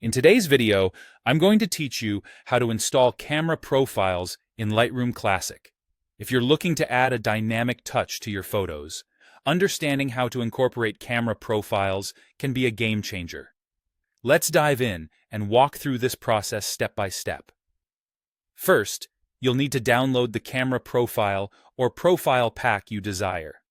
In today's video, I'm going to teach you how to install camera profiles in Lightroom Classic. If you're looking to add a dynamic touch to your photos, understanding how to incorporate camera profiles can be a game changer. Let's dive in and walk through this process step by step. First, you'll need to download the camera profile or profile pack you desire.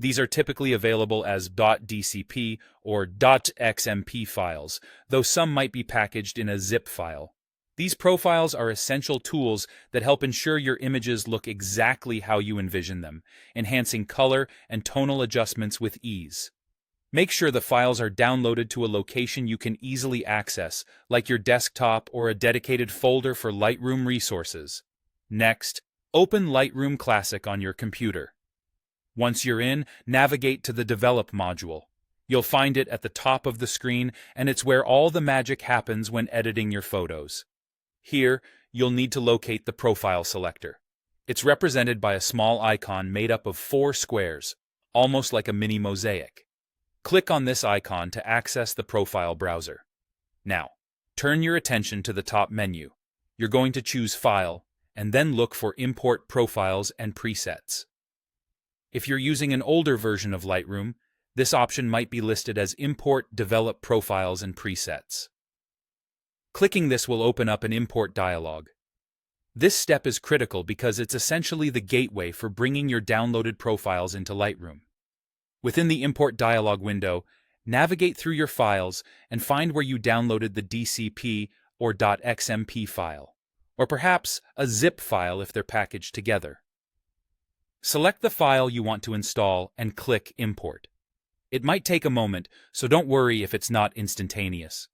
These are typically available as .dcp or .xmp files, though some might be packaged in a zip file. These profiles are essential tools that help ensure your images look exactly how you envision them, enhancing color and tonal adjustments with ease. Make sure the files are downloaded to a location you can easily access, like your desktop or a dedicated folder for Lightroom resources. Next, open Lightroom Classic on your computer. Once you're in, navigate to the Develop module. You'll find it at the top of the screen, and it's where all the magic happens when editing your photos. Here, you'll need to locate the profile selector. It's represented by a small icon made up of 4 squares, almost like a mini mosaic. Click on this icon to access the profile browser. Now, turn your attention to the top menu. You're going to choose File, and then look for Import Profiles and Presets. If you're using an older version of Lightroom, this option might be listed as Import Develop Profiles and Presets. Clicking this will open up an import dialog. This step is critical because it's essentially the gateway for bringing your downloaded profiles into Lightroom. Within the import dialog window, navigate through your files and find where you downloaded the DCP or .xmp file, or perhaps a zip file if they're packaged together. Select the file you want to install and click Import. It might take a moment, so don't worry if it's not instantaneous.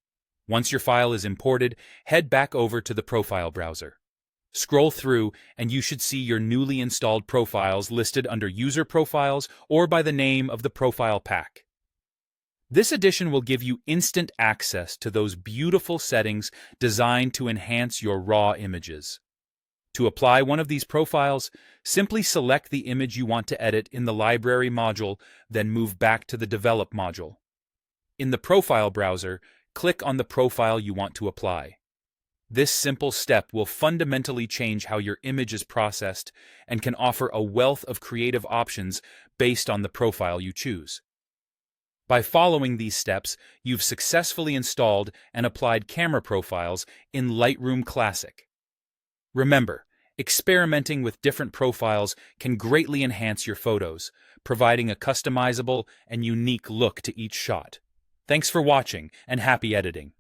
Once your file is imported, head back over to the profile browser. Scroll through and you should see your newly installed profiles listed under User Profiles or by the name of the profile pack. This addition will give you instant access to those beautiful settings designed to enhance your raw images. To apply one of these profiles, simply select the image you want to edit in the Library module, then move back to the Develop module. In the Profile browser, click on the profile you want to apply. This simple step will fundamentally change how your image is processed and can offer a wealth of creative options based on the profile you choose. By following these steps, you've successfully installed and applied camera profiles in Lightroom Classic. Remember, experimenting with different profiles can greatly enhance your photos, providing a customizable and unique look to each shot. Thanks for watching, and happy editing.